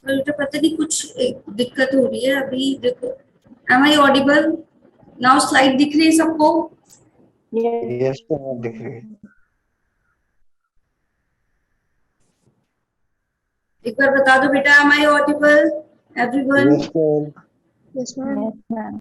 मुझे पता नहीं कुछ दिक्कत हो रही है अभी। देखो, am I audible now? Slide दिख रही है सबको? यस मैम, दिख रही है। एक बार बता दो बेटा, am I audible everyone? Yes ma'am. Yes ma'am. Yes ma'am.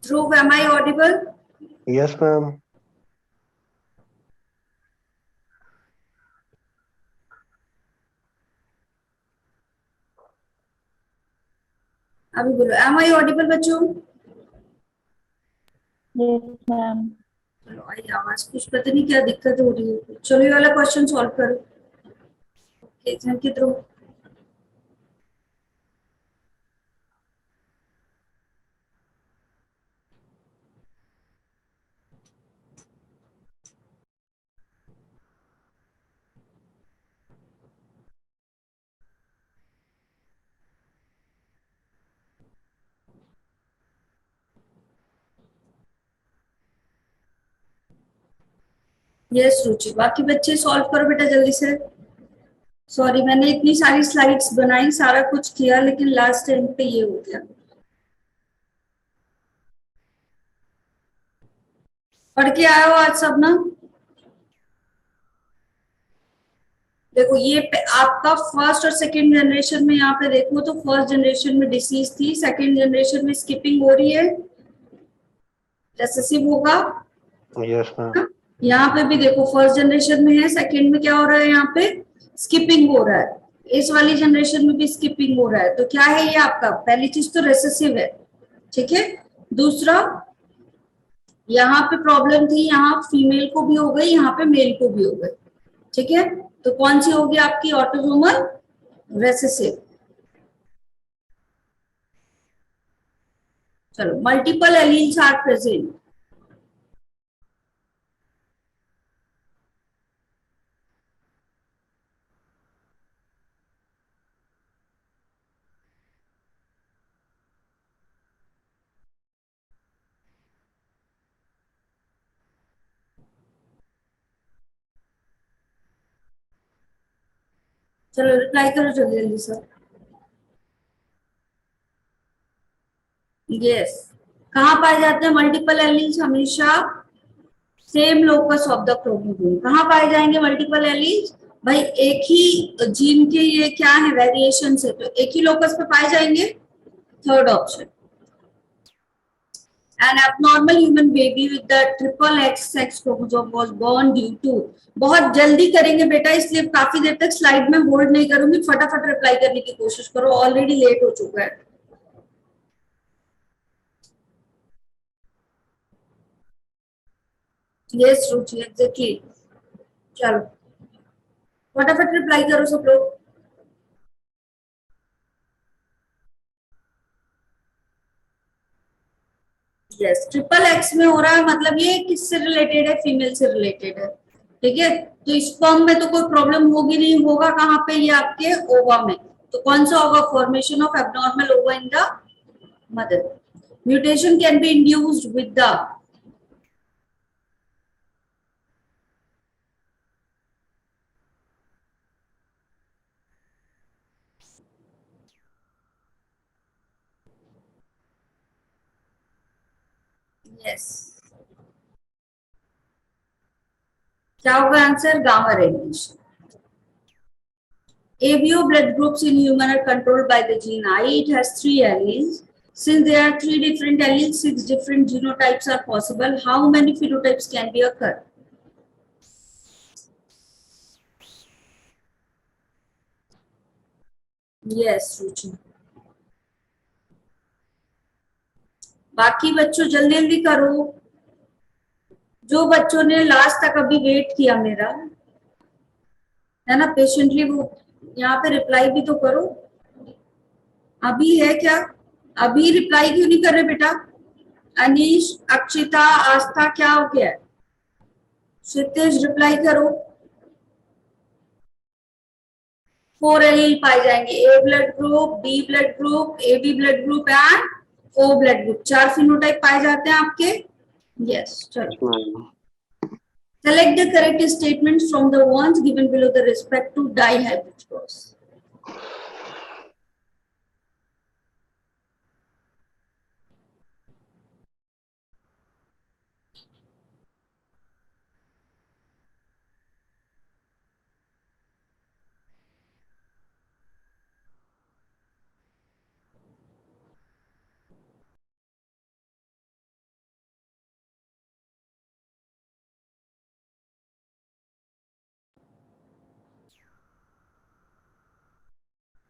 Dhruv, am I audible? Yes ma'am. अभी बोलो, एम आई ऑडिबल बच्चों? Yes ma'am. चलो, आई आवाज। कुछ पता नहीं क्या दिक्कत हो रही है। चलो, ये वाला क्वेश्चन सॉल्व करो। संकित ध्रुव। यस रुचि, बाकी बच्चे सॉल्व करो बेटा जल्दी से। सॉरी, मैंने इतनी सारी स्लाइड्स बनाई, सारा कुछ किया, लेकिन लास्ट टाइम पे ये हो गया। पढ़ के आए हो आज सब ना? देखो, ये आपका फर्स्ट और सेकंड जनरेशन में, यहाँ पे देखो तो फर्स्ट जनरेशन में डिसीज थी, सेकंड जनरेशन में स्किपिंग हो रही है, रेसेसिव होगा। Yes ma'am. यहाँ पे भी देखो, फर्स्ट जनरेशन में है, सेकंड में क्या हो रहा है, यहाँ पे स्किपिंग हो रहा है। इस वाली जनरेशन में भी स्किपिंग हो रहा है। तो क्या है ये आपका? पहली चीज तो रेसेसिव है, ठीक है। दूसरा, यहाँ पे प्रॉब्लम थी, यहाँ फीमेल को भी हो गई, यहाँ पे मेल को भी हो गई, ठीक है। तो कौन सी होगी आपकी? Autosomal recessive. चलो, मल्टीपल एलील्स आर प्रेजेंट। चलो, रिप्लाई करो जल्दी जल्दी सर। यस। कहाँ पाए जाते हैं मल्टीपल एलील्स? हमेशा same locus of the chromosome. कहाँ पाए जाएंगे मल्टीपल एलील्स? भाई, एक ही जीन के ये क्या है, वेरिएशन है, तो एक ही लोकस पे पाए जाएंगे। Third option. An abnormal human baby with the triple X sex chromosome was born due to। बहुत जल्दी करेंगे बेटा, इसलिए काफी देर तक स्लाइड में होल्ड नहीं करूंगी, फटाफट रिप्लाई करने की कोशिश करो, ऑलरेडी लेट हो चुका है। यस रुचि, एग्जैक्टली। चलो, फटाफट रिप्लाई करो सब लोग। यस, ट्रिपल एक्स में हो रहा है, मतलब ये किससे रिलेटेड है? फीमेल से रिलेटेड है, ठीक है। तो स्पर्म में तो कोई प्रॉब्लम होगी नहीं, होगा कहाँ पे? ये आपके ओवा में। तो कौन सा होगा? फॉर्मेशन ऑफ एबनॉर्मल ओवा in the mother. Mutation can be induced with the. Yes, क्या होगा answer? Gamma radiation. ABO blood groups in human are controlled by the gene I. It has 3 alleles. Since there are 3 different alleles, 6 different genotypes are possible. How many phenotypes can be occur? Yes, रुचि। बाकी बच्चों जल्दी जल्दी करो। जो बच्चों ने last तक अभी वेट किया मेरा, है ना, पेशेंटली, वो यहाँ पे रिप्लाई भी तो करो। अभी है क्या? अभी रिप्लाई क्यों नहीं कर रहे बेटा? अनीश, अक्षिता, आस्था, क्या हो गया? क्षितिज, रिप्लाई करो। 4 एलील पाए जाएंगे, A blood group, B blood group, AB blood group and O blood group, 4 phenotype पाए जाते हैं आपके। यस, चलो। Ma'am Select the correct statements from the ones given below the respect to dihybrid cross.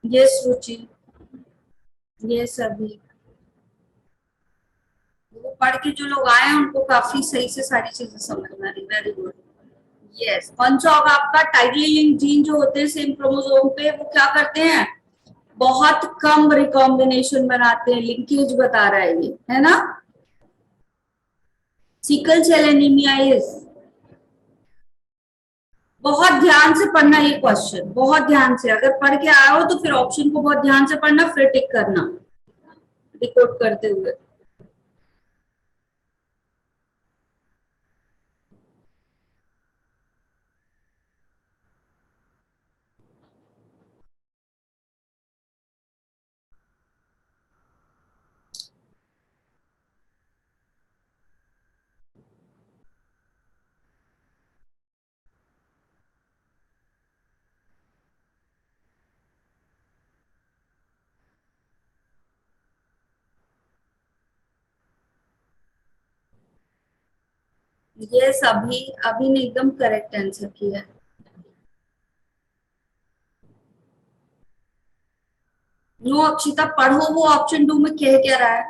Yes, Ruchi. Yes अभी। वो पढ़ के जो लोग आए हैं उनको काफी सही से सारी चीजें समझ में आ रही। Very good. यस, कौन सा होगा आपका? टाइटली लिंक्ड जीन जो होते हैं सेम क्रोमोसोम पे, वो क्या करते हैं? बहुत कम रिकॉम्बिनेशन बनाते हैं, लिंकेज बता रहा है ये, है ना? सिकल सेल एनीमिया इज, बहुत ध्यान से पढ़ना ये क्वेश्चन, बहुत ध्यान से। अगर पढ़ के आए हो तो फिर ऑप्शन को बहुत ध्यान से पढ़ना, फिर टिक करना डिकोड करते हुए। यस अभी, अभी ने एकदम करेक्ट आंसर किया। नो अक्षिता, पढ़ो वो ऑप्शन 2 में कह क्या रहा है।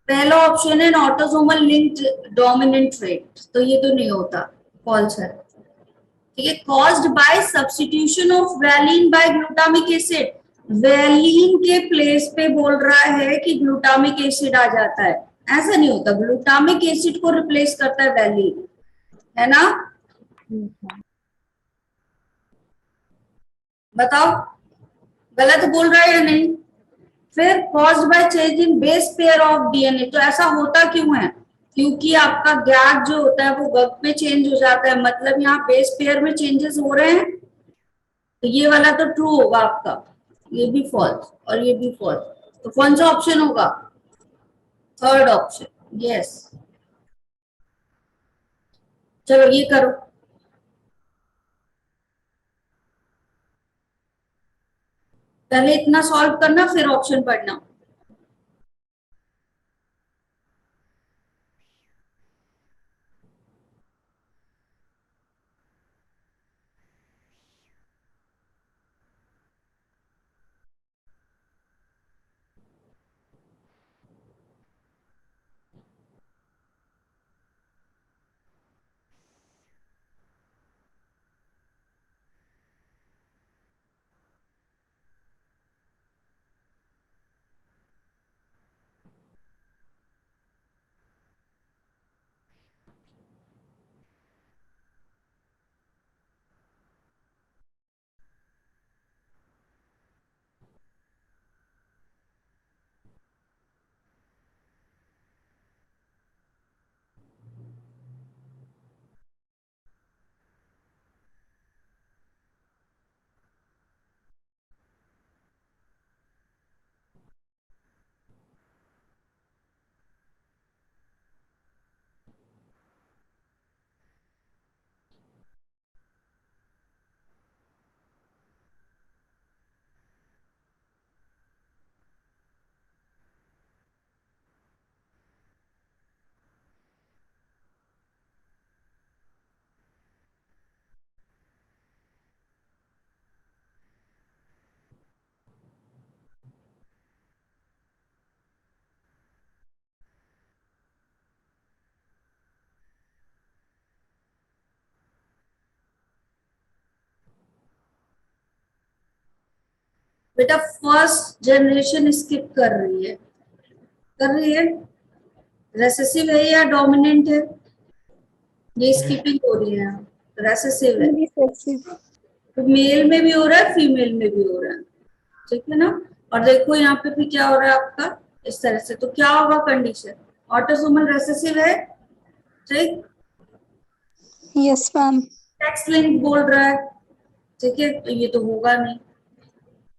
पहला ऑप्शन है ऑटोसोमल लिंक्ड डोमिनेंट ट्रेट, तो ये तो नहीं होता, फॉल्स है। ठीक है, caused by substitution of valine by glutamic acid, valine के प्लेस पे बोल रहा है कि ग्लूटामिक एसिड आ जाता है। ऐसा नहीं होता, ग्लूटामिक एसिड को रिप्लेस करता है वैलिन, है ना? बताओ गलत बोल रहा है या नहीं? फिर caused by change in base pair of DNA, तो ऐसा होता क्यों है? क्योंकि आपका गैप जो होता है वो गप में चेंज हो जाता है, मतलब यहाँ बेस पेयर में चेंजेस हो रहे हैं। तो ये वाला तो ट्रू होगा आपका, ये भी फॉल्स और ये भी फॉल्स। तो कौन सा ऑप्शन होगा? Third option, yes. चलो ये करो, पहले इतना सॉल्व करना फिर ऑप्शन पढ़ना। बेटा फर्स्ट जनरेशन स्किप कर रही है, रेसेसिव है या डोमिनेंट है? ये स्किपिंग हो रही है, रेसेसिव है। तो मेल में भी हो रहा है, फीमेल में भी हो रहा है, ठीक है ना? और देखो यहाँ पे भी क्या हो रहा है आपका, इस तरह से। तो क्या होगा कंडीशन? ऑटोसोमल रिसेसिव है, ठीक। Yes ma'am. सेक्स लिंक बोल रहा है, ठीक है, तो ये तो होगा नहीं।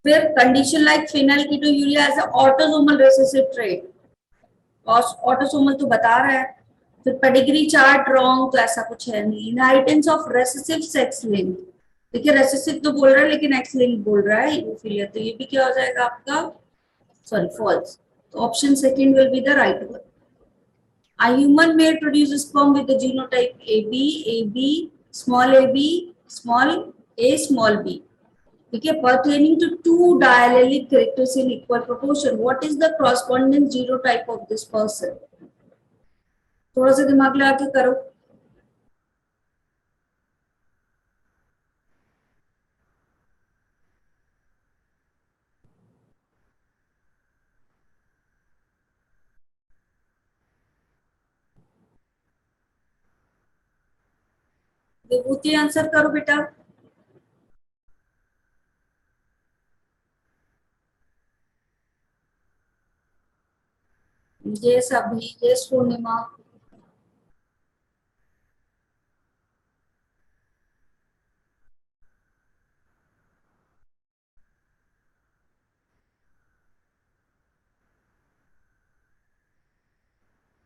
फिर condition like phenylketonuria as autosomal recessive trait, autosomal तो बता रहा है। फिर पेडिग्री चार्ट रॉन्ग, तो ऐसा कुछ है नहीं। Inheritance of recessive sex link, देखिए रेसेसिव तो बोल रहा है लेकिन एक्स लिंक बोल रहा है हीमोफीलिया, तो ये भी क्या हो जाएगा आपका, सॉरी फॉल्स। तो option second will be the right one. A human male produces sperm with the genotype AB, AB, small ab, small a, small b. Okay, pertaining to two diallelic characters in equal proportion. What is the corresponding genotype of this person? थोड़ा सा दिमाग लगा के करो। विभूति answer करो बेटा। Yes अभी, yes पूर्णिमा।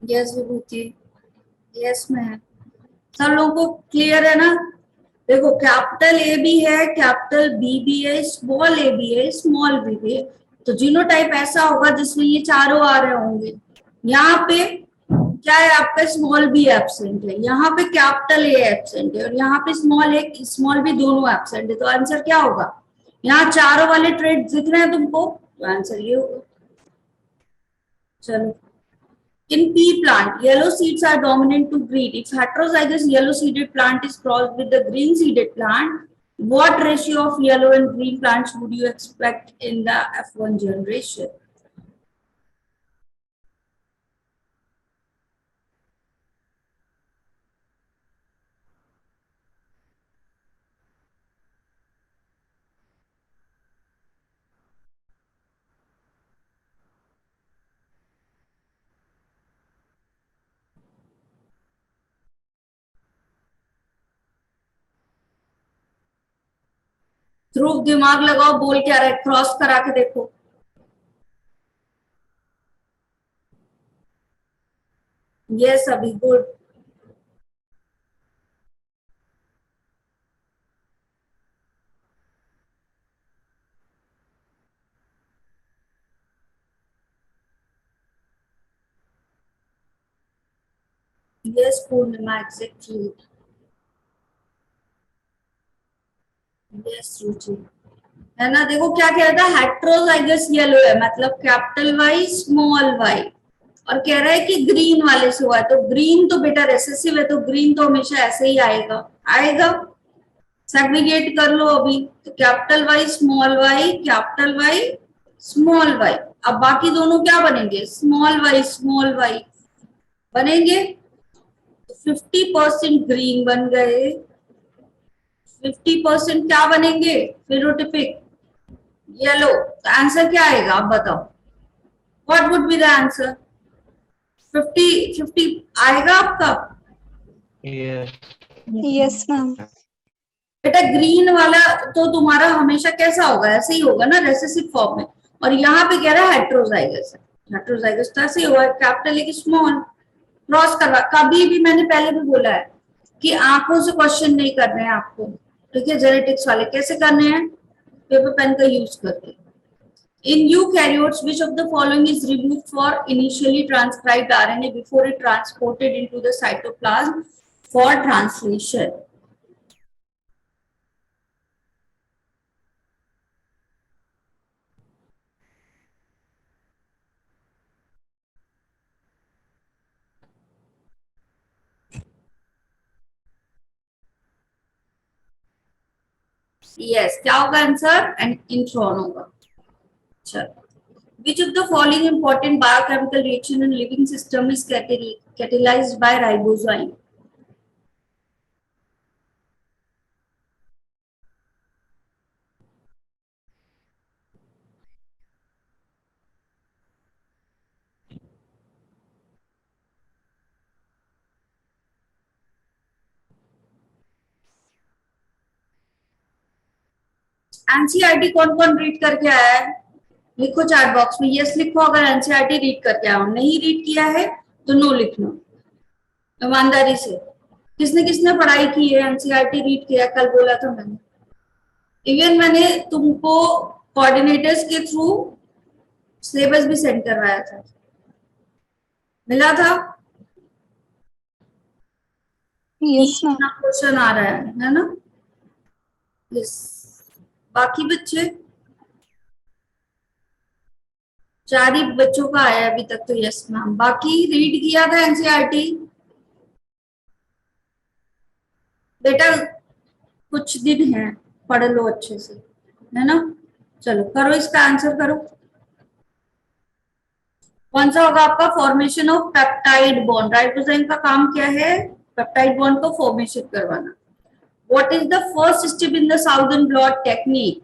Yes विभूति, yes ma'am. सब लोगों को क्लियर है ना? देखो कैपिटल ए भी है, कैपिटल बी भी है, स्मॉल ए भी है, स्मॉल बी भी है। तो जीनोटाइप ऐसा होगा जिसमें ये चारों आ रहे होंगे। यहाँ पे क्या है आपका, स्मॉल बी एब्सेंट है, यहाँ पे कैपिटल ए एब्सेंट है, और यहाँ पे स्मॉल ए स्मॉल बी दोनों एब्सेंट है। तो आंसर क्या होगा? यहाँ चारों वाले ट्रेड दिख रहे हैं तुमको, तो आंसर ये होगा। चलो, in pea plant, yellow seeds are dominant to green. If heterozygous yellow seeded plant is crossed with the green seeded plant, what ratio of yellow and green plants would you expect in the F1 generation? ध्रुव दिमाग लगाओ, बोल क्या रहा है, cross करा के देखो। Yes अभी, गुड। यस पूर्णिमा, एग्जैक्टली। यस रुचि, है ना? देखो क्या कह रहा था, हेट्रोजाइगस येलो है, मतलब कैपिटल वाई स्मॉल वाई, और कह रहा है कि ग्रीन वाले से हुआ है। तो ग्रीन तो बेटा रेसेसिव है, तो ग्रीन तो हमेशा ऐसे ही आएगा, आएगा। सेग्रीगेट कर लो अभी, तो capital Y small Y, capital Y small Y. अब बाकी दोनों क्या बनेंगे, स्मॉल वाई बनेंगे। 50% ग्रीन बन गए, 50% क्या बनेंगे, फिनोटिपिक येलो। तो आंसर क्या आएगा आप बताओ, what would be the answer? 50-50 आएगा आपका? Yes yes ma'am. बेटा ग्रीन वाला तो तुम्हारा हमेशा कैसा होगा, ऐसे ही होगा ना, रेसेसिव फॉर्म में। और यहाँ पे कह रहा है हेट्रोजाइगस है, हेट्रोजाइगस तो ऐसे ही होगा, कैपिटल एक स्मॉल। क्रॉस करवा, कभी भी मैंने पहले भी बोला है कि आंखों से क्वेश्चन नहीं करने हैं आपको, ठीक है? जेनेटिक्स वाले कैसे करने हैं, पेपर पेन का यूज करके। In eukaryotes, which of the following is removed for initially transcribed RNA before it transported into the cytoplasm for translation? Yes, क्या होगा आंसर? एंड इंट्रॉन होगा। चलो, which of the following important biochemical reaction in living system is catalyzed by ribozyme? NCERT कौन कौन read करके आया है? लिखो चैट बॉक्स में यस लिखो अगर एनसीईआरटी रीड करके आया हो, नहीं रीड किया है तो नो लिखना ईमानदारी से। किसने किसने पढ़ाई की है, एनसीईआरटी रीड किया? कल बोला था मैंने, इवन मैंने तुमको कोऑर्डिनेटर्स के थ्रू सिलेबस भी सेंड करवाया था, मिला था? Yes ma'am. क्वेश्चन आ रहा है ना? यस। बाकी बच्चे, 4 ही बच्चों का आया अभी तक तो यस मैम। बाकी रीड किया था एनसीईआरटी? बेटा कुछ दिन है, पढ़ लो अच्छे से, है ना? चलो करो, इसका आंसर करो। कौन सा होगा आपका? Formation of peptide bond. Ribosome का काम क्या है? पेप्टाइड बॉन्ड को फॉर्मेशन करवाना। What is the first step in the southern blot technique?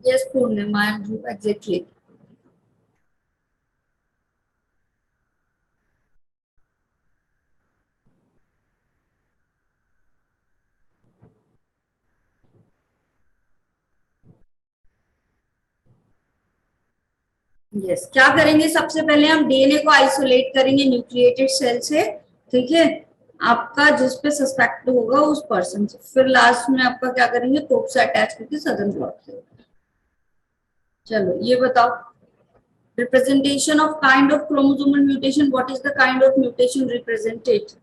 Yes, Purnima, exactly. Yes, क्या करेंगे? सबसे पहले हम डीएनए को आइसोलेट करेंगे न्यूक्लिएटेड सेल से, ठीक है? आपका जिस पे सस्पेक्ट होगा उस पर्सन से, फिर लास्ट में आपका क्या करेंगे? प्रोब से अटैच करके सदर्न ब्लॉट से। चलो ये बताओ, representation of kind of chromosomal mutation, what is the kind of mutation represented?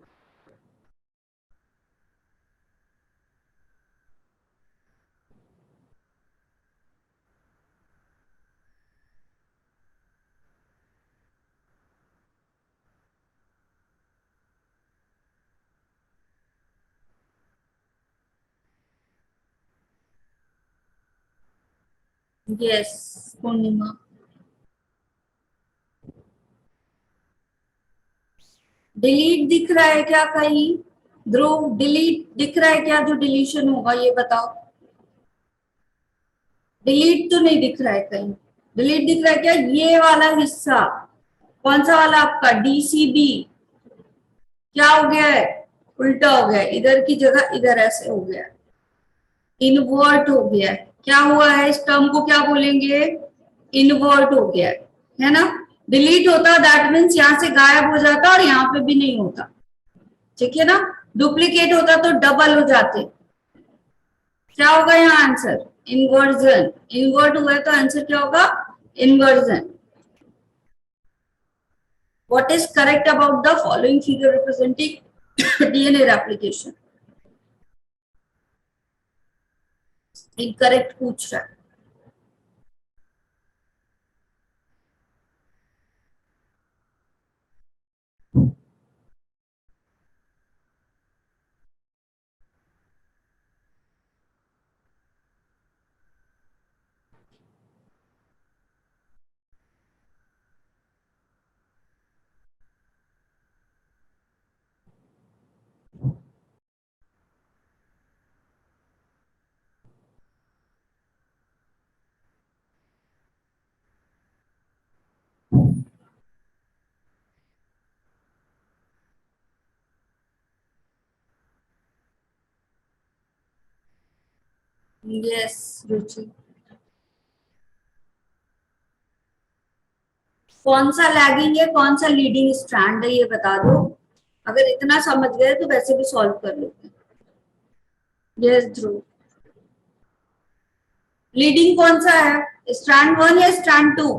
Yes, Purnima. Delete दिख रहा है क्या कहीं? ध्रुव, डिलीट दिख रहा है क्या? जो डिलीशन होगा ये बताओ। डिलीट तो नहीं दिख रहा है कहीं। डिलीट दिख रहा है क्या? ये वाला हिस्सा, कौन सा वाला आपका? डीसीबी क्या हो गया है? उल्टा हो गया, इधर की जगह इधर ऐसे हो गया, इनवर्ट हो गया। क्या हुआ है? इस टर्म को क्या बोलेंगे? इनवर्ट हो गया है ना? डिलीट होता दैट मीन्स यहां से गायब हो जाता और यहाँ पे भी नहीं होता, ठीक है ना? डुप्लीकेट होता तो डबल हो जाते। क्या होगा यहाँ आंसर? इन्वर्जन। इन्वर्ट हुआ है तो आंसर क्या होगा? Inversion. What is correct about the following figure representing DNA replication? Incorrect पूछ रहा है। Yes, रुचि। कौन सा लैगिंग है, कौन सा लीडिंग स्ट्रैंड है, ये बता दो। अगर इतना समझ गए तो वैसे भी सॉल्व कर लेते। यस ध्रुव, लीडिंग कौन सा है? स्ट्रैंड 1 या स्ट्रैंड 2?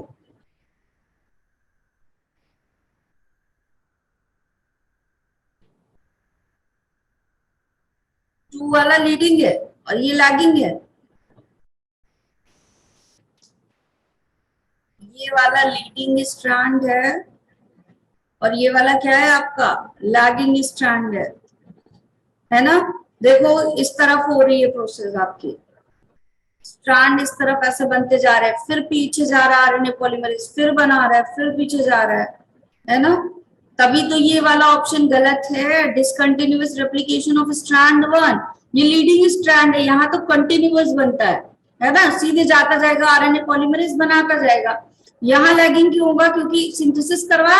टू वाला लीडिंग है और ये लैगिंग है। ये वाला लीडिंग स्ट्रैंड है और ये वाला क्या है आपका? लैगिंग स्ट्रैंड है ना? देखो इस तरफ हो रही है प्रोसेस आपकी, स्ट्रैंड इस तरफ ऐसे बनते जा रहे हैं, फिर पीछे जा रहा है आरएनए पॉलीमरेज, फिर बना रहा है, फिर पीछे जा रहा है, है ना। तभी तो ये वाला ऑप्शन गलत है, डिसकंटिन्यूअस रेप्लिकेशन ऑफ स्ट्रैंड 1। ये लीडिंग स्ट्रैंड है, यहाँ तो कंटिन्यूअस बनता है ना, सीधे जाता जाएगा आरएनए पॉलीमरेज बनाता जाएगा। यहाँ लैगिंग क्यों होगा, क्योंकि सिंथेसिस करवा,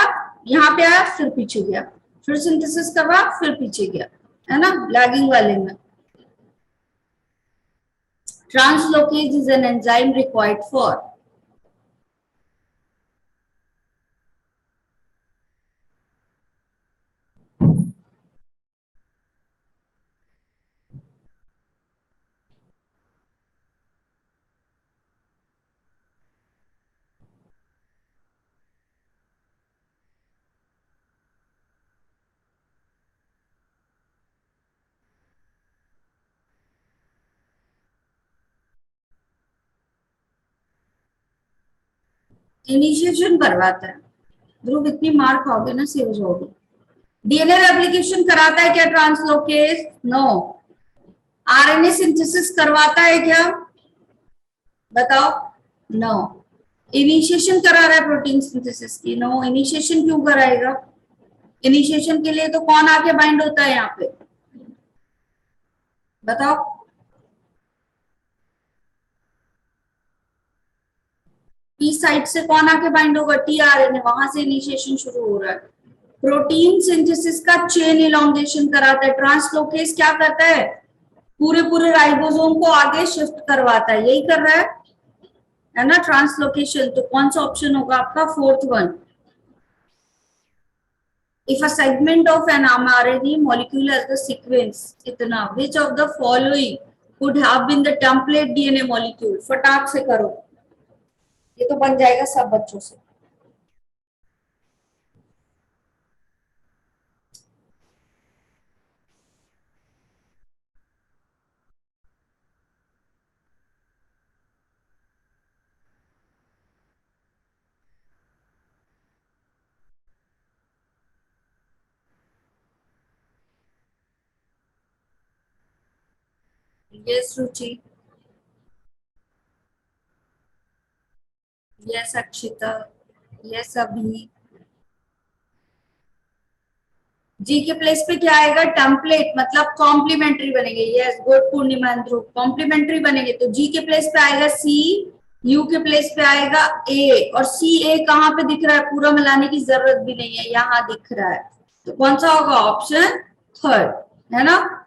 यहाँ पे आया फिर पीछे गया, फिर सिंथेसिस करवा फिर पीछे गया, है ना, लैगिंग वाले में। Translocase is an enzyme required for, initiation करवाता है। ध्रुव इतनी मार खाओगे ना, सेव हो जाओगे। डीएनए रेप्लिकेशन कराता है क्या ट्रांसलोकेज? नो। आरएनए सिंथेसिस करवाता है क्या, बताओ? नो। इनिशिएशन करा रहा है प्रोटीन सिंथेसिस की? नो। इनिशिएशन क्यों कराएगा? इनिशिएशन के लिए तो कौन आके बाइंड होता है यहाँ पे, बताओ? पी साइड से कौन आके बाइंड होगा? टीआरएनए, वहां से इनिशिएशन शुरू हो रहा है। प्रोटीन सिंथेसिस का चेन इलॉन्गेशन कराता है। ट्रांसलोकेज क्या करता है? पूरे पूरे राइबोसोम को आगे शिफ्ट करवाता है, यही कर रहा है ना ट्रांसलोकेशन। तो कौन सा ऑप्शन होगा आपका? Fourth one. If a segment of an mRNA molecule has the sequence इतना, which of the following could have been the template DNA molecule? फटाक से करो, ये तो बन जाएगा सब बच्चों से। यस रुचि, यस अक्षिता, यस अभी। जी के प्लेस पे क्या आएगा? टेम्पलेट, मतलब कॉम्प्लीमेंट्री बनेंगे। Yes good Purnima and Dhruv, complementary बनेंगे। तो जी के प्लेस पे आएगा सी, यू के प्लेस पे आएगा ए, और सी ए कहाँ पे दिख रहा है? पूरा मिलाने की जरूरत भी नहीं है, यहाँ दिख रहा है। तो कौन सा होगा? ऑप्शन थर्ड, है ना।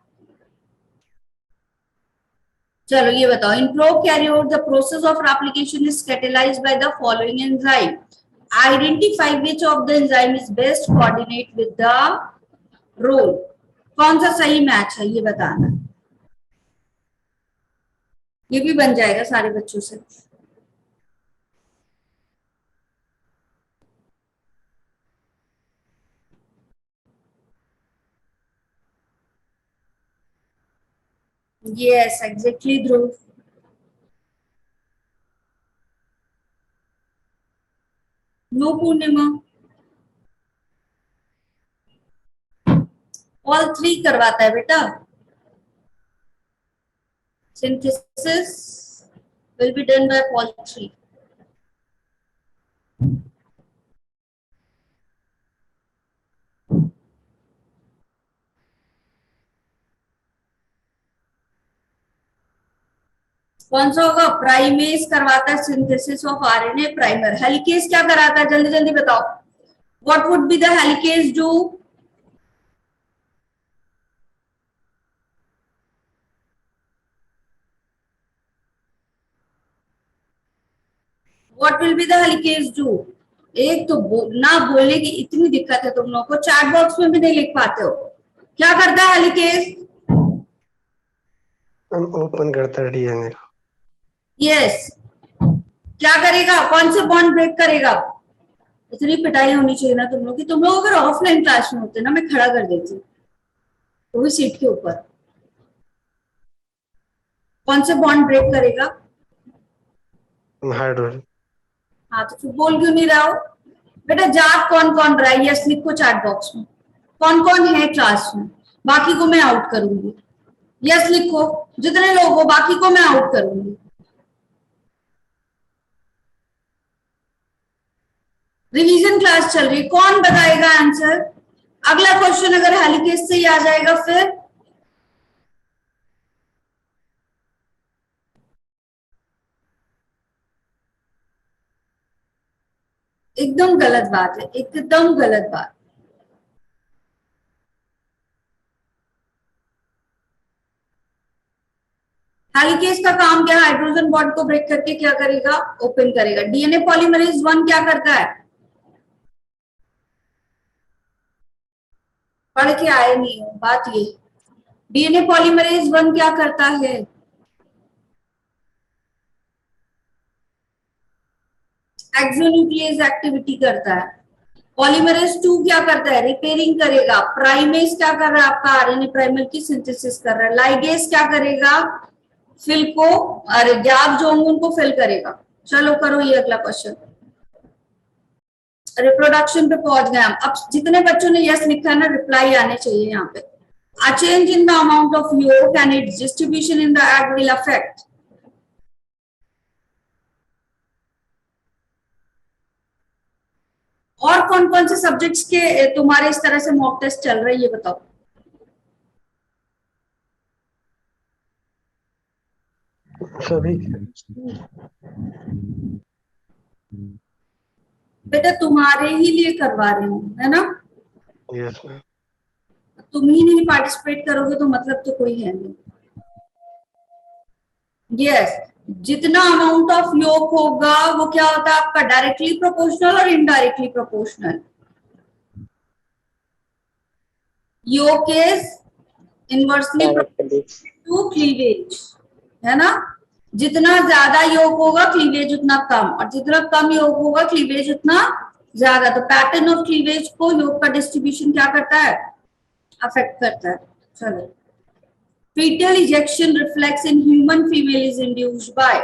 चलो ये बताओ, in prokaryote the process of replication is catalysed by the following enzyme, identify which of the enzyme is best coordinate with the role. कौन सा सही मैच है ये बताना। ये भी बन जाएगा सारे बच्चों से। यस एग्जैक्टली ध्रुव। नो पूर्णिमा, ऑल थ्री करवाता है बेटा। Synthesis will be done by all three. कौन सा होगा? प्राइमेज करवाता है synthesis of RNA primer. Helicase क्या कराता है? जल्दी जल्दी बताओ, what would be the helicase do? What will be the helicase do? एक तो ना बोलने की इतनी दिक्कत है तुम लोगों को, चैट बॉक्स में भी नहीं लिख पाते हो। क्या करता है हेलिकेज? ओपन करता है डीएनए। यस। क्या करेगा? कौन से बॉन्ड ब्रेक करेगा? इतनी पिटाई होनी चाहिए ना तुम लोग की। तुम लोग अगर ऑफलाइन क्लास में होते ना, मैं खड़ा कर देती, वो भी सीट के ऊपर। कौन से बॉन्ड ब्रेक करेगा? हाइड्रोजन। हाँ तो फिर बोल क्यों नहीं रहा हो? बेटा जाग कौन कौन रहा है? यस लिखो चैट बॉक्स में, कौन कौन है क्लास में। बाकी को मैं आउट करूंगी। यस लिखो, जितने लोग हो, बाकी को मैं आउट करूंगी। रिवीजन क्लास चल रही, कौन बताएगा आंसर? अगला क्वेश्चन अगर हेलिकेस से ही आ जाएगा फिर एकदम गलत बात है, एकदम गलत बात। हेलिकेस का काम क्या है? हाइड्रोजन बॉन्ड को ब्रेक करके क्या करेगा? ओपन करेगा। डीएनए पॉलीमरेज 1 क्या करता है? पढ़ के आए नहीं हो, बात ये। डीएनए पॉलीमरेज 1 क्या करता है? एक्सोन्यूक्लियस एक्टिविटी करता है। पॉलीमरेज 2 क्या करता है? रिपेयरिंग करेगा। प्राइमेज क्या कर रहा है? आपका आरएनए प्राइमर की सिंथेसिस कर रहा है। लाइगेज क्या करेगा? फिल को, अरे गैप जो होंगे उनको फिल करेगा। चलो करो ये अगला क्वेश्चन। रिप्रोडक्शन पे पहुंच गए हम। अब जितने बच्चों ने यस लिखा है ना, रिप्लाई आने चाहिए यहाँ पे। A change in the amount of yolk and its distribution in the egg will affect. और कौन कौन से सब्जेक्ट्स के तुम्हारे इस तरह से मॉक टेस्ट चल रहे हैं ये बताओ। सभी। बेटा तुम्हारे ही लिए करवा रही हूँ, है ना? Yes ma'am. तुम ही नहीं पार्टिसिपेट करोगे तो मतलब तो कोई है नहीं। यस, जितना अमाउंट ऑफ योग होगा वो क्या होता है आपका? डायरेक्टली प्रोपोर्शनल और इनडायरेक्टली प्रोपोर्शनल। योग इज इनवर्सली टू क्लीवेज, है ना? जितना ज्यादा योग होगा क्लीवेज उतना कम, और जितना कम योग होगा क्लीवेज उतना ज्यादा। तो पैटर्न ऑफ क्लीवेज को योग का डिस्ट्रीब्यूशन क्या करता है? अफेक्ट करता है। चलो, fetal ejection reflex in human female is induced by?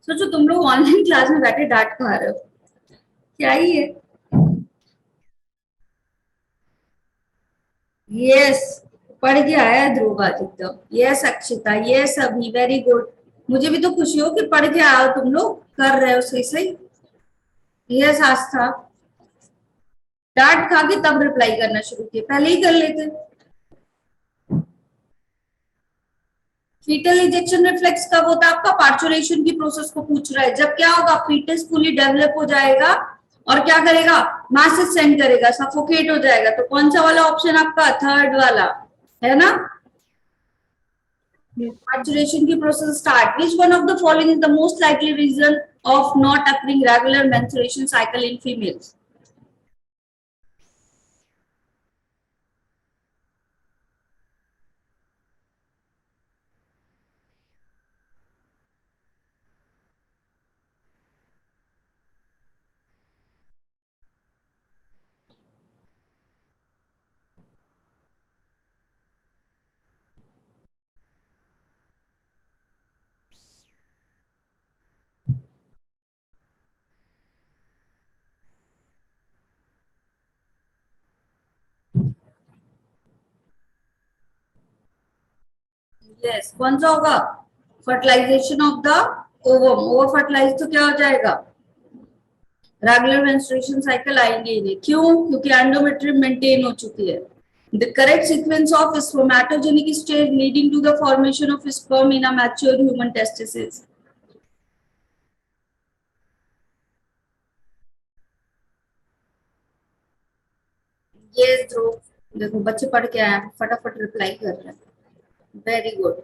सोचो तुम लोग ऑनलाइन क्लास में बैठे डांट खा रहे हो, क्या ही है। यस, पढ़ के आया ध्रुव आज एकदम। यस अक्षिता, यस अभी, वेरी गुड। मुझे भी तो खुशी हो कि पढ़ के आओ, तुम लोग कर रहे हो सही सही। यस आस्था, डांट खा के तब रिप्लाई करना शुरू किए, पहले ही कर लेते। फीटल इजेक्शन रिफ्लेक्स कब होता है आपका? पार्चुरेशन की प्रोसेस को पूछ रहा है। जब क्या होगा? फीटस फुली डेवलप हो जाएगा और क्या करेगा? मैसेज सेंड करेगा, सफोकेट हो जाएगा। तो कौन सा वाला ऑप्शन आपका? थर्ड वाला, है ना? Maturation की process start. Which one of the following is the most likely reason of not occurring regular menstruation cycle in females? Yes, कौन सा होगा? Fertilisation of the ovum. Over fertilise तो क्या हो जाएगा? रेगुलर मेंस्ट्रुएशन साइकिल आएंगे ही नहीं। क्यों? क्योंकि एंडोमेट्रियम मेंटेन हो चुकी है। The correct sequence of spermatogenic stage leading to the formation of sperm in a mature human testis. Yes, ध्रुव, देखो बच्चे पढ़ के आए, फटाफट रिप्लाई कर रहे हैं। Very good.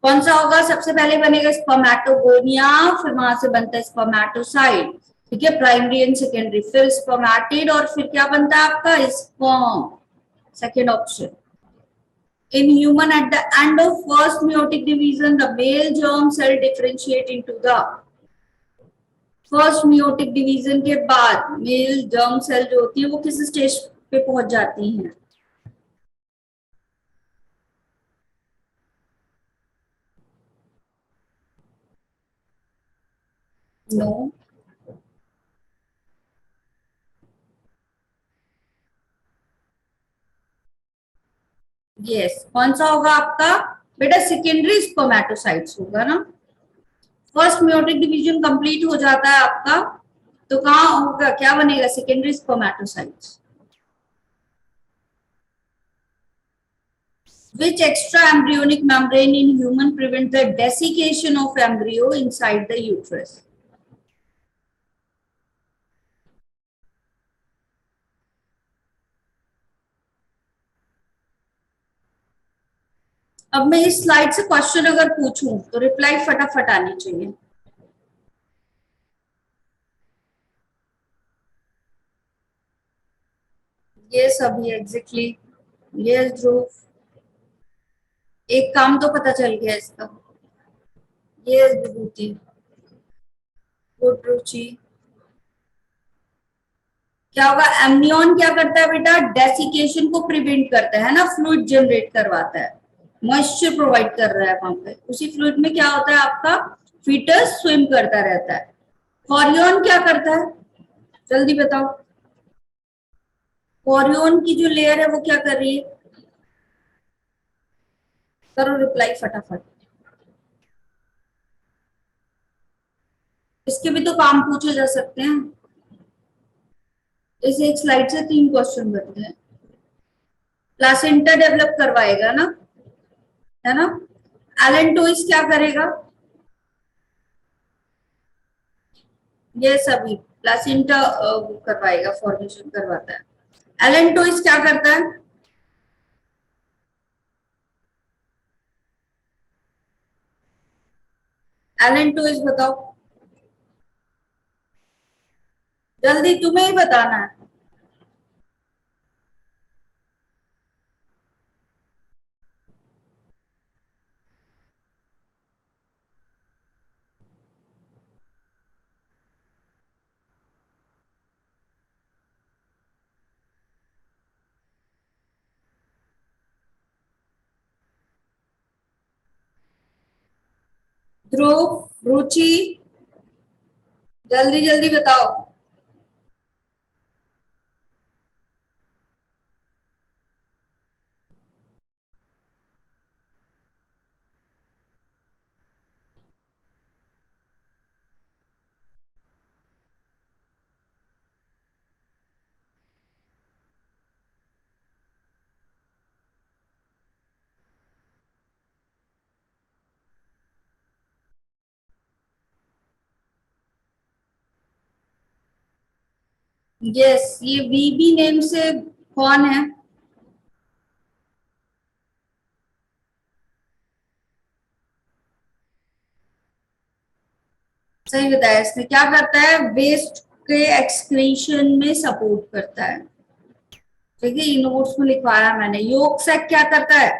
कौन सा होगा? सबसे पहले बनेगा स्पर्मेटोगोनिया, फिर वहां से बनता है स्पर्मेटोसाइट। ठीक है, प्राइमरी एंड सेकेंडरी, फिर स्पर्मेटिड, और फिर क्या बनता है आपका? Sperm. Second option. In human, at the end of first meiotic division, the male germ cell differentiate into the first meiotic division के बाद मेल जर्म सेल जो होती है वो किस स्टेज पे पहुंच जाती हैं? नो, यस, कौन सा होगा आपका बेटा? सेकेंडरी स्पर्मेटोसाइट्स होगा ना। फर्स्ट मेयोटिक डिवीजन कंप्लीट हो जाता है आपका, तो कहाँ होगा, क्या बनेगा? Secondary spermatocytes. Which extra embryonic membrane in human prevents the desiccation of embryo inside the uterus? अब मैं इस स्लाइड से क्वेश्चन अगर पूछूं तो रिप्लाई फटाफट आनी चाहिए। ये सभी एग्जैक्टली, ये ध्रुव, एक काम तो पता चल गया इसका। ये विभूति, गुड रुचि। क्या होगा? एमनियन क्या करता है बेटा? डेसिकेशन को प्रिवेंट करता है ना, फ्लूइड जनरेट करवाता है, मॉइस्चर प्रोवाइड कर रहा है वहां पे। उसी फ्लूइड में क्या होता है आपका? फीटस स्विम करता रहता है। कॉरियन क्या करता है? जल्दी बताओ। कॉरियन की जो लेयर है वो क्या कर रही है? करो रिप्लाई फटाफट। इसके भी तो काम पूछे जा सकते हैं। इस एक स्लाइड से 3 क्वेश्चन बनते हैं। प्लासेंटा डेवलप करवाएगा ना, है ना। एलेंटोइस क्या करेगा? ये सभी प्लासेंटा करवाएगा, फॉर्मेशन करवाता है। एलेंटोइस क्या करता है? एलेंटोइस बताओ जल्दी, तुम्हें ही बताना है। ध्रुव, रुचि, जल्दी जल्दी बताओ। यस, ये वीबी नेम से कौन है? सही बताया इसने। क्या करता है? वेस्ट के एक्सक्रीशन में सपोर्ट करता है। ठीक है, नोट्स में लिखवाया मैंने। योग सैक क्या करता है?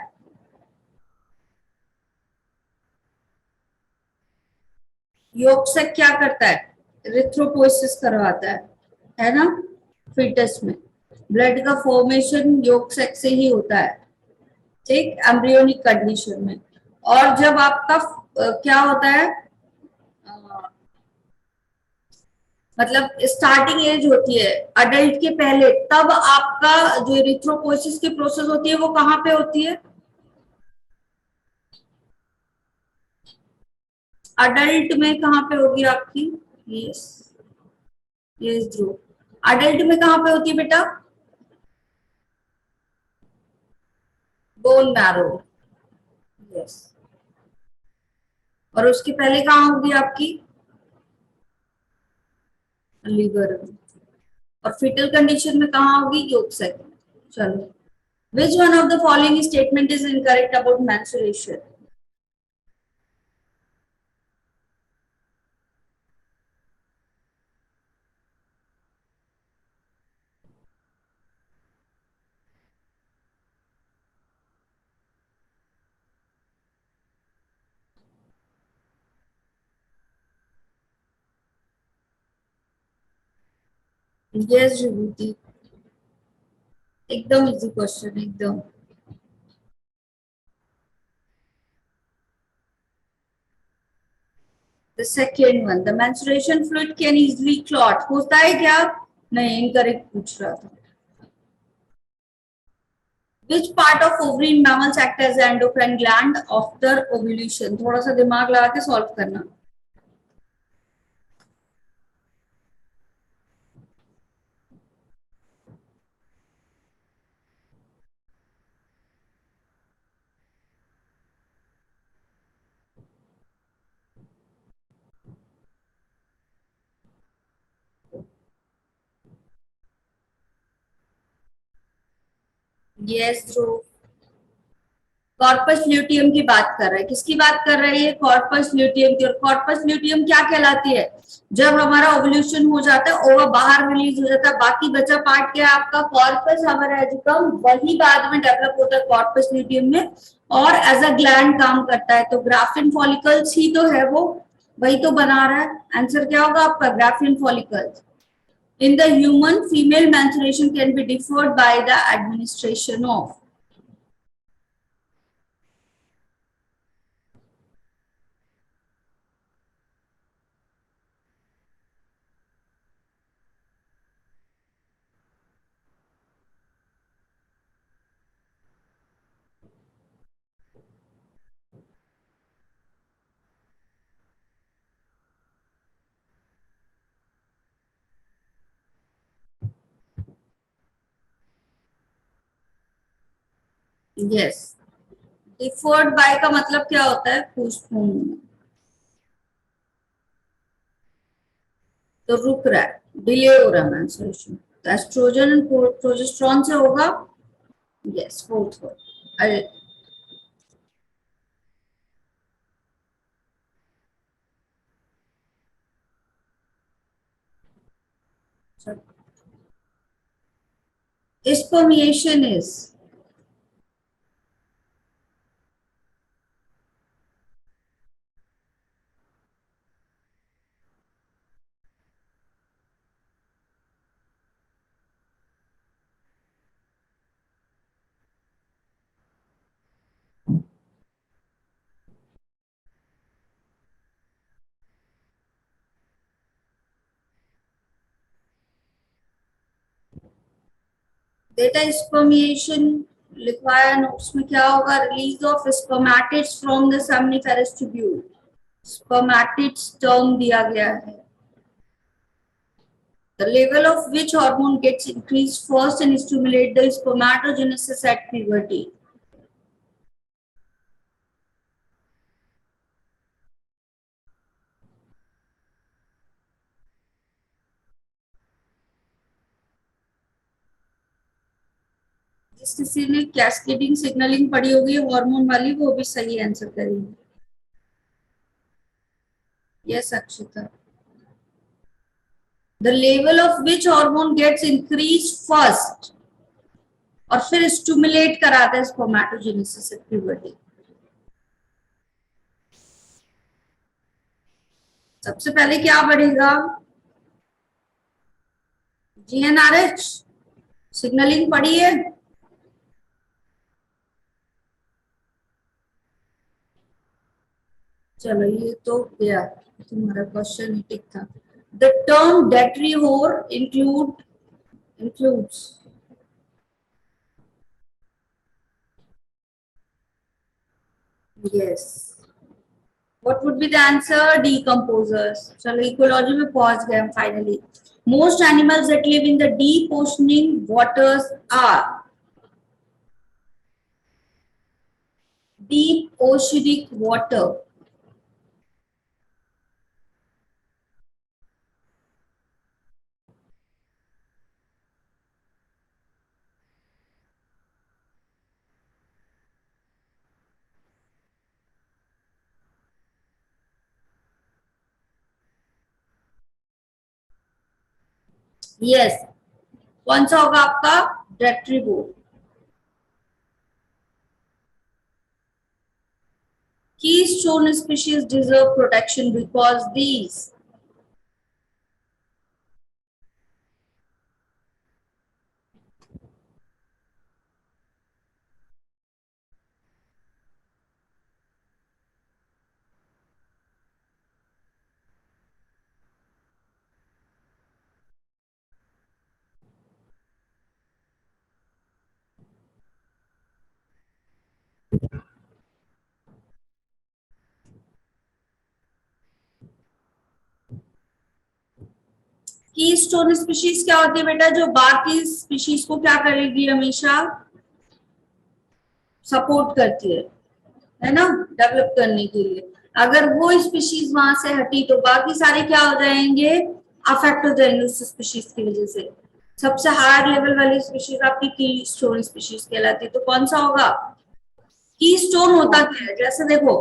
योग सैक क्या करता है? इरिथ्रोपोइसिस करवाता है ना, फीटस में। ब्लड का फॉर्मेशन योग सैक से ही होता है, ठीक, एम्ब्रियोनिक कंडीशन में। और जब आपका क्या होता है, मतलब स्टार्टिंग एज होती है अडल्ट के पहले, तब आपका जो इरिथ्रोपोइसिस की प्रोसेस होती है वो कहाँ पे होती है? अडल्ट में कहाँ पे होगी आपकी? यस, यस ध्रुव, अडल्ट में कहाँ पे होती है बेटा? Bone marrow. यस, और उसके पहले कहाँ होगी आपकी? लीवर में। और फीटल कंडीशन में कहाँ होगी? योग साइकिल में। चलो, which one of the following statement is incorrect about menstruation? yes विभूति, एकदम इजी क्वेश्चन, एकदम। The second one, the menstruation fluid can easily clot, होता है क्या? नहीं, इनकरेक्ट पूछ रहा था। Which part of ovary in mammals act as the endocrine gland after ovulation? थोड़ा सा दिमाग लगा के सॉल्व करना. Yes, ध्रुव. कॉर्पस ल्यूटियम की बात कर रहा है. किसकी बात कर रही है? कॉर्पस ल्यूटियम की. और कॉर्पस ल्यूटियम क्या कहलाती है? जब हमारा ओवल्यूशन हो जाता है, ओवा बाहर रिलीज हो जाता है, बाकी बचा पार्ट क्या है आपका? कॉर्पस हमारा एजिकम. वही बाद में डेवलप होता है कॉर्पस ल्यूटियम में और एज अ ग्लैंड काम करता है. तो ग्राफिन फॉलिकल्स ही तो है वो, वही तो बना रहा है. आंसर क्या होगा आपका? Graphene follicles. In the human, female menstruation can be deferred by the administration of. Yes. Deferred by का मतलब क्या होता है? पोस्टपोन. तो रुक रहा है, डिले हो रहा है मेंस्ट्रुएशन. तो एस्ट्रोजन एंड प्रोजेस्टेरॉन से होगा. Yes, fourth word. Spermiation is. Data spermiation लिखवाया नोट्स में. क्या होगा? Release of spermatids from the seminiferous tubule. Spermatids term दिया गया है. The level of which hormone gets increased first and stimulate the spermatogenesis at puberty? जिस किसी ने कैस्केडिंग सिग्नलिंग पढ़ी होगी हार्मोन वाली, वो भी सही आंसर करेंगे. Yes Akshita. The level of which hormone gets increased first और फिर स्टिमुलेट कराता है स्पर्मेटोजेनेसिस एट प्यूबर्टी. सबसे पहले क्या बढ़ेगा? जीएनआरएच. सिग्नलिंग पढ़ी है? चलो ये तो गया, तुम्हारा क्वेश्चन ठीक था. The term detritivore includes. Yes. What would be the answer? Decomposers. चलो इकोलॉजी में पहुंच गए हम finally. Most animals that live in the deep oceanic waters are. Deep oceanic water. Yes. कौन सा होगा आपका? डेट्रीबो. Keystone species deserve protection because these. की स्टोन स्पीशीज क्या होती है बेटा, जो बाकी स्पीशीज को क्या करेगी, हमेशा सपोर्ट करती है ना, डेवलप करने के लिए। अगर वो स्पीशीज वहां से हटी तो बाकी सारे क्या हो जाएंगे, अफेक्ट हो जाएंगे उस स्पीशीज की वजह से। सबसे हायर लेवल वाली स्पीशीज आपकी की स्टोन स्पीशीज कहलाती है। तो कौन सा होगा, की स्टोन होता क्या है, जैसे देखो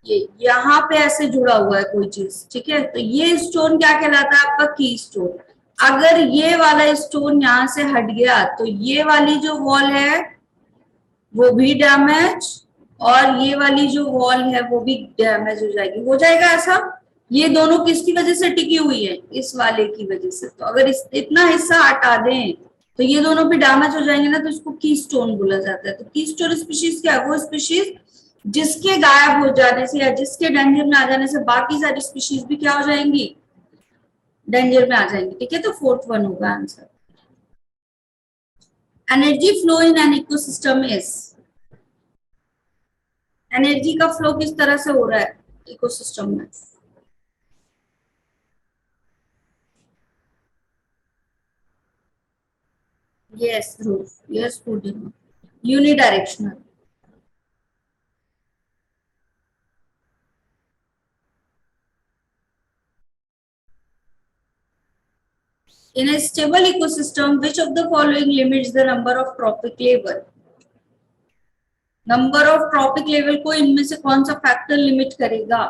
ये यहाँ पे ऐसे जुड़ा हुआ है कोई चीज, ठीक है, तो ये स्टोन क्या कहलाता है आपका, की स्टोन। अगर ये वाला स्टोन यहाँ से हट गया तो ये वाली जो वॉल है वो भी डैमेज, और ये वाली जो वॉल है वो भी डैमेज हो जाएगी, हो जाएगा ऐसा। ये दोनों किसकी वजह से टिकी हुई है, इस वाले की वजह से। तो अगर इतना हिस्सा हटा दें तो ये दोनों भी डैमेज हो जाएंगे ना, तो इसको की स्टोन बोला जाता है। तो की स्टोन स्पीशीज क्या है, वो स्पीशीज जिसके गायब हो जाने से या जिसके डेंजर में आ जाने से बाकी सारी स्पीशीज भी क्या हो जाएंगी, डेंजर में आ जाएंगी। ठीक है, तो फोर्थ वन होगा answer. Energy flow in an ecosystem is, energy का फ्लो किस तरह से हो रहा है इकोसिस्टम में। Yes Dhruv, yes Purnima, unidirectional. In a stable ecosystem, which of the following limits the number of trophic level? Number of trophic level को इनमें से कौन सा फैक्टर लिमिट करेगा।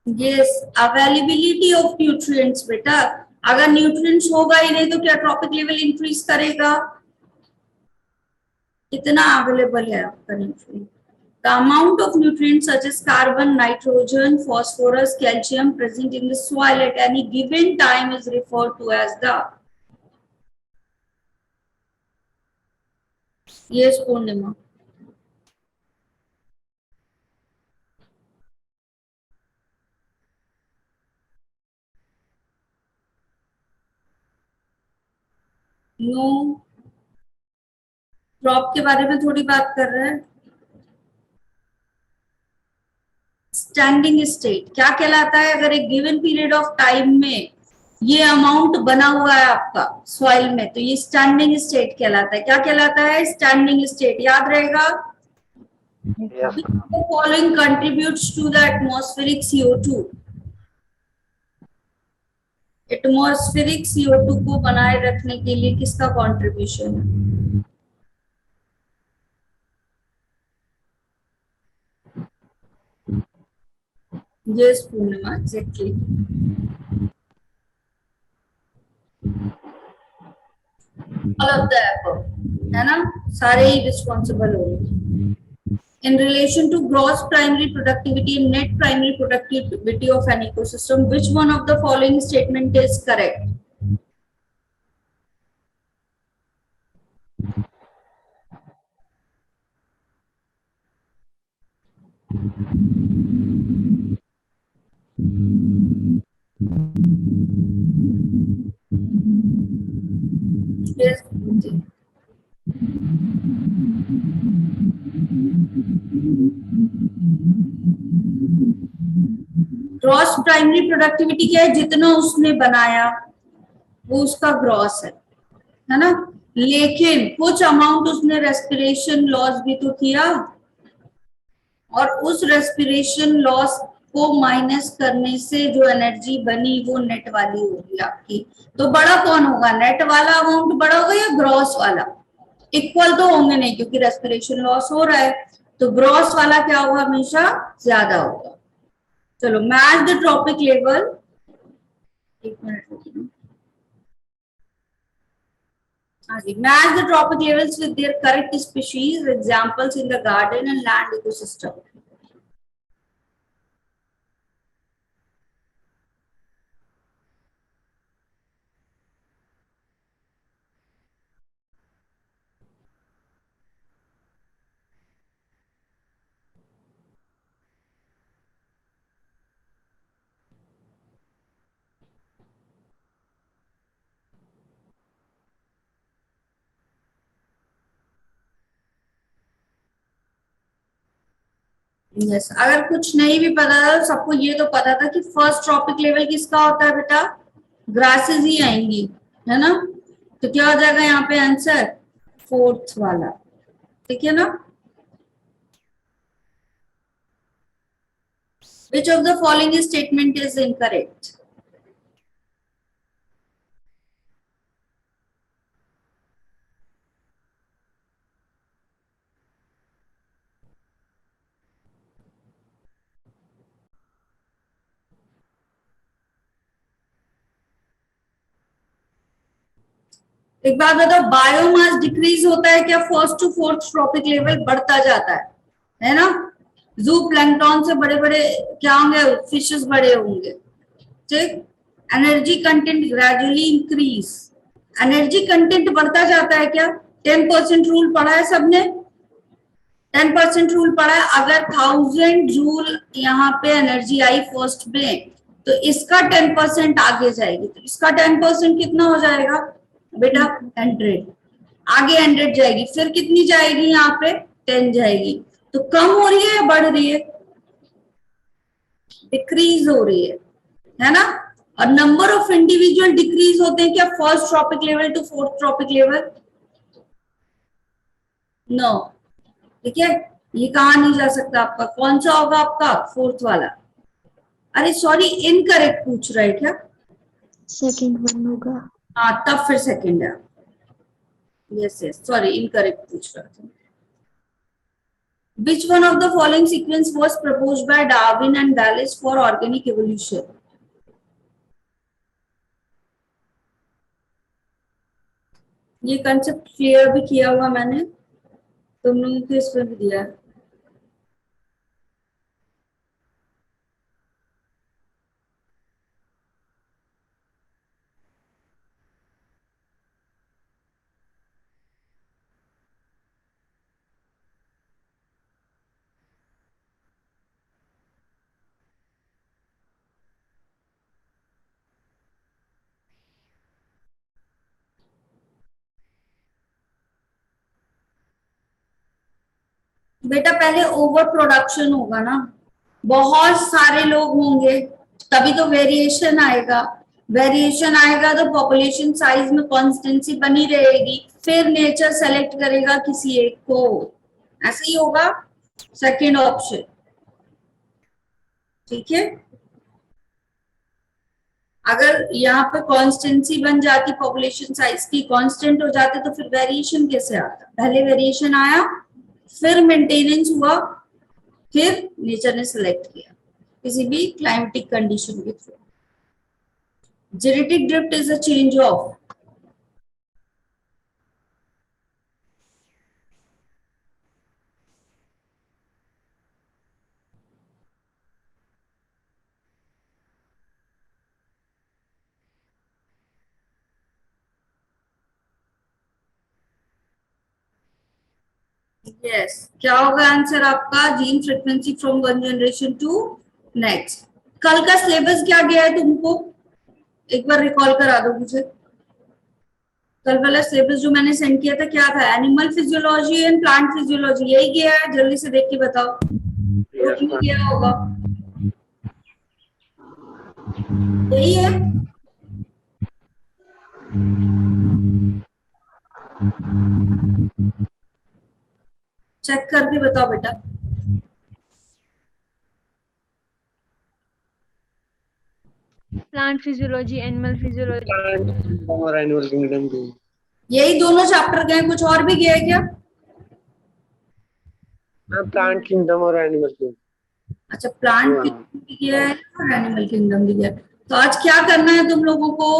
यस, अवेलेबिलिटी ऑफ न्यूट्रिएंट्स बेटा। अगर न्यूट्रिएंट्स होगा ही नहीं तो क्या ट्रॉपिक लेवल इंक्रीज करेगा, कितना अवेलेबल है आपका nutrient. The amount of nutrients such as carbon, nitrogen, phosphorus, calcium present in the soil at any given time is referred to as the, yes Purnima, no, crop के बारे में थोड़ी बात कर रहे हैं। स्टैंडिंग स्टेट क्या कहलाता है, अगर एक गिवन पीरियड ऑफ टाइम में ये अमाउंट बना हुआ है आपका सॉइल में तो ये स्टैंडिंग स्टेट कहलाता है। क्या कहलाता है, स्टैंडिंग स्टेट, याद रहेगा। Yes, Which of the following contributes to the atmospheric CO2, atmospheric CO2 को बनाए रखने के लिए किसका कंट्रीब्यूशन है। Yes Purnima, exactly, all of the above, है ना, सारे ही रिस्पॉन्सिबल होंगे। In relation to gross primary productivity and net primary productivity of an ecosystem, which one of the following statement is correct? Yes. Gross primary productivity क्या है, जितना उसने बनाया वो उसका ग्रॉस है ना। लेकिन कुछ अमाउंट उसने रेस्पिरेशन लॉस भी तो किया, और उस रेस्पिरेशन लॉस को माइनस करने से जो एनर्जी बनी वो नेट वाली होगी आपकी। तो बड़ा कौन होगा, नेट वाला अमाउंट बड़ा होगा या ग्रॉस वाला। इक्वल तो होंगे नहीं क्योंकि रेस्पिरेशन लॉस हो रहा है, तो ग्रॉस वाला क्या होगा, हमेशा ज्यादा होगा। चलो, मैच द ट्रॉपिक लेवल, एक मिनट रुकिए। Match the trophic levels with their correct species, examples in the garden and land ecosystem. Yes, अगर कुछ नहीं भी पता था सबको ये तो पता था कि फर्स्ट ट्रॉपिक लेवल किसका होता है बेटा, ग्रासेस ही आएंगी, है ना। तो क्या हो जाएगा यहाँ पे आंसर, फोर्थ वाला, ठीक है ना। Which of the following statement is incorrect? एक बात बताओ, बायोमास डिक्रीज होता है क्या first to fourth trophic level, बढ़ता जाता है ना। जू प्लैंक्टन से बड़े बड़े क्या होंगे, फिशेस बड़े होंगे, ठीक। Energy content gradually increase, energy content बढ़ता जाता है क्या, 10% रूल पढ़ा है सबने, 10% रूल पढ़ा है। अगर 1000 जूल यहाँ पे एनर्जी आई फर्स्ट में, तो इसका 10% आगे जाएगी, तो इसका 10% कितना हो जाएगा बेटा, 100, आगे 100 जाएगी, फिर कितनी जाएगी यहाँ पे 10 जाएगी, तो कम हो रही है या बढ़ रही है, डिक्रीज हो रही है ना। और नंबर ऑफ इंडिविजुअल डिक्रीज होते हैं क्या first trophic level to fourth trophic level, no, ठीक है। ये कहा नहीं जा सकता आपका, कौन सा होगा आपका फोर्थ वाला, अरे सॉरी इनकरेक्ट पूछ रहा है क्या, सेकंड वन होगा। हाँ तब फिर सेकंड है, यस यस सॉरी इनकरेक्ट पूछ रहा था। Which one of the following sequence was proposed by Darwin and Wallace for organic evolution? ये कंसेप्ट क्लियर भी किया हुआ मैंने, तुम लोगों को इसमें भी दिया है। बेटा पहले ओवर प्रोडक्शन होगा ना, बहुत सारे लोग होंगे, तभी तो वेरिएशन आएगा, वेरिएशन आएगा तो पॉपुलेशन साइज में कॉन्स्टेंसी बनी रहेगी, फिर नेचर सेलेक्ट करेगा किसी एक को, ऐसे ही होगा, सेकंड ऑप्शन, ठीक है। अगर यहाँ पे कॉन्स्टेंसी बन जाती, पॉपुलेशन साइज की कांस्टेंट हो जाते, तो फिर वेरिएशन कैसे आता, पहले वेरिएशन आया फिर मेंटेनेंस हुआ, फिर नेचर ने सिलेक्ट किया किसी भी क्लाइमेटिक कंडीशन के through. Genetic drift is a change of, yes क्या होगा आंसर आपका, gene frequency from one generation to next. कल का सिलेबस क्या गया है तुमको, एक बार रिकॉल करा दो मुझे, कल वाला सिलेबस जो मैंने सेंड किया था क्या था, animal physiology and plant physiology, यही गया है, जल्दी से देख के बताओ, Yes, नहीं ma'am. गया होगा, यही है। चेक करके बताओ बेटा, plant physiology, animal physiology, Plant kingdom और animal kingdom की। यही दोनों चैप्टर गए, कुछ और भी गया है क्या, हाँ, प्लांट किंगडम और एनिमल किंगडम। अच्छा प्लांट किंगडम भी गया है और एनिमल किंगडम भी गया है। तो आज क्या करना है तुम लोगों को,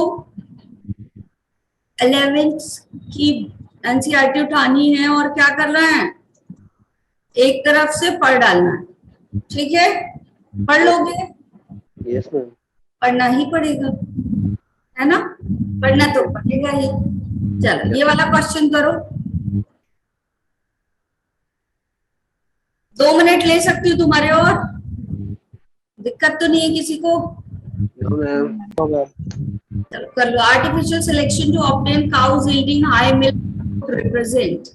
11th की एनसीईआरटी उठानी है और क्या करना है, एक तरफ से पढ़ डालना है, ठीक है, पढ़ लोगे, यस मैम। पढ़ना ही पड़ेगा, है ना, पढ़ना तो पड़ेगा ही। चलो ये वाला क्वेश्चन करो, 2 मिनट ले सकती हूँ तुम्हारे, और दिक्कत तो नहीं है किसी को, नो मैम। चलो कर लो। Artificial selection to obtain cows yielding high milk represent,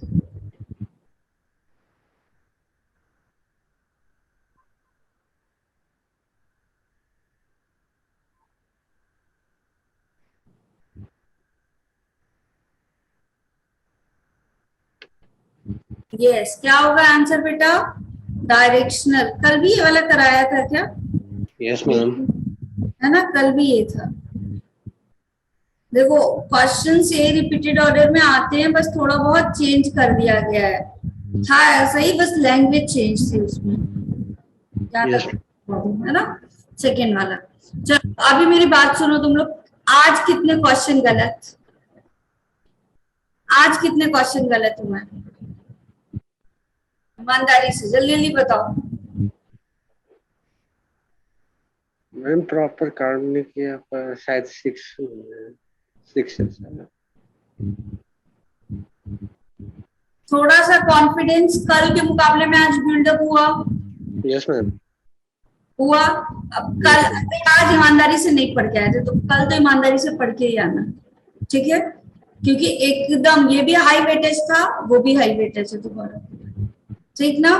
yes, क्या होगा आंसर बेटा? डायरेक्शनल। कल भी ये वाला कराया था क्या? Yes ma'am. है ना, कल भी ये था। देखो क्वेश्चन से रिपीटेड ऑर्डर में आते हैं, बस थोड़ा बहुत चेंज कर दिया गया है। था ऐसा ही, बस लैंग्वेज चेंज थी उसमें। यस है ना, सेकेंड वाला। चलो अभी मेरी बात सुनो तुम लोग। आज कितने क्वेश्चन गलत? आज कितने क्वेश्चन गलत हुए? ईमानदारी से जल्दी जल्दी बताओ। मैम प्रॉपर काउंट नहीं किया पर शायद 6 थोड़ा सा कॉन्फिडेंस कल के मुकाबले में आज बिल्डअप हुआ। Yes ma'am. हुआ। अब कल आज ईमानदारी से नहीं पढ़ के आए थे तो कल तो ईमानदारी से पढ़ के ही आना, ठीक है? क्योंकि एकदम ये भी हाई वेटेज था, वो भी हाई वेटेज है तुम्हारा, ठीक ना?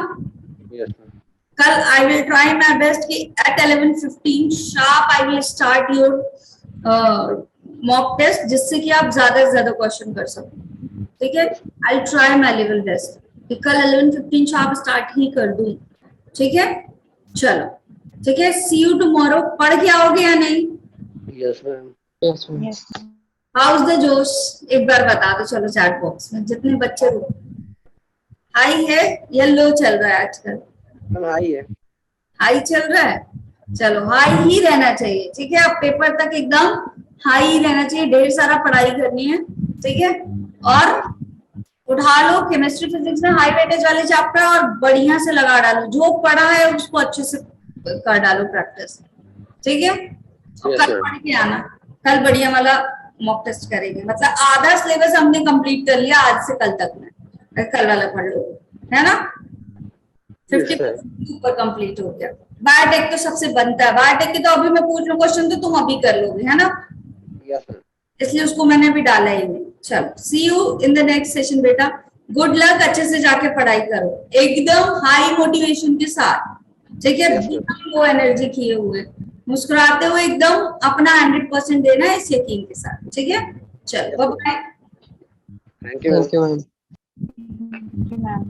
Yes ma'am. कल I will try my best कि at 11:15 sharp I will start your mock test, जिससे कि आप ज्यादा से ज्यादा क्वेश्चन कर सको, ठीक है? आई will try my level best कि कल 11:15 शार्प स्टार्ट ही कर दूं, ठीक है? चलो ठीक है, सी यू टुमारो। पढ़ के आओगे या नहीं? Yes ma'am. Yes ma'am. House the जोश एक बार बता दो चलो चैट बॉक्स में, जितने बच्चे हो। हाई है या लो चल रहा है आजकल? मैम हाई है। हाई चल रहा है। चलो हाई ही रहना चाहिए, ठीक है? अब पेपर तक एकदम हाई ही रहना चाहिए। ढेर सारा पढ़ाई करनी है, ठीक है? और उठा लो केमिस्ट्री फिजिक्स में हाई वेटेज वाले चैप्टर और बढ़िया से लगा डालो। जो पढ़ा है उसको अच्छे से कर डालो प्रैक्टिस, ठीक है? और Yes, कल ma'am. पढ़ के आना। कल बढ़िया वाला मॉक टेस्ट करेंगे, मतलब आधा सिलेबस हमने कंप्लीट कर लिया आज से कल तक में। कल वाला पढ़ लो, है ना? Yes, 50% ऊपर कंप्लीट हो गया। बायोटेक तो सबसे बनता है। बायोटेक के तो अभी मैं पूछ लूं क्वेश्चन तो तुम अभी कर लोगे, है ना? Yes ma'am. इसलिए उसको मैंने भी डाला ही नहीं। चलो see you in the next session बेटा। गुड लक, अच्छे से जाके पढ़ाई करो एकदम हाई मोटिवेशन के साथ, ठीक है? Yes, ma'am. बिना लो एनर्जी किए हुए, मुस्कुराते हुए एकदम अपना 100% देना है इस यकीन के साथ, ठीक है? चलो bye bye. Thank you ma'am. Ma'am.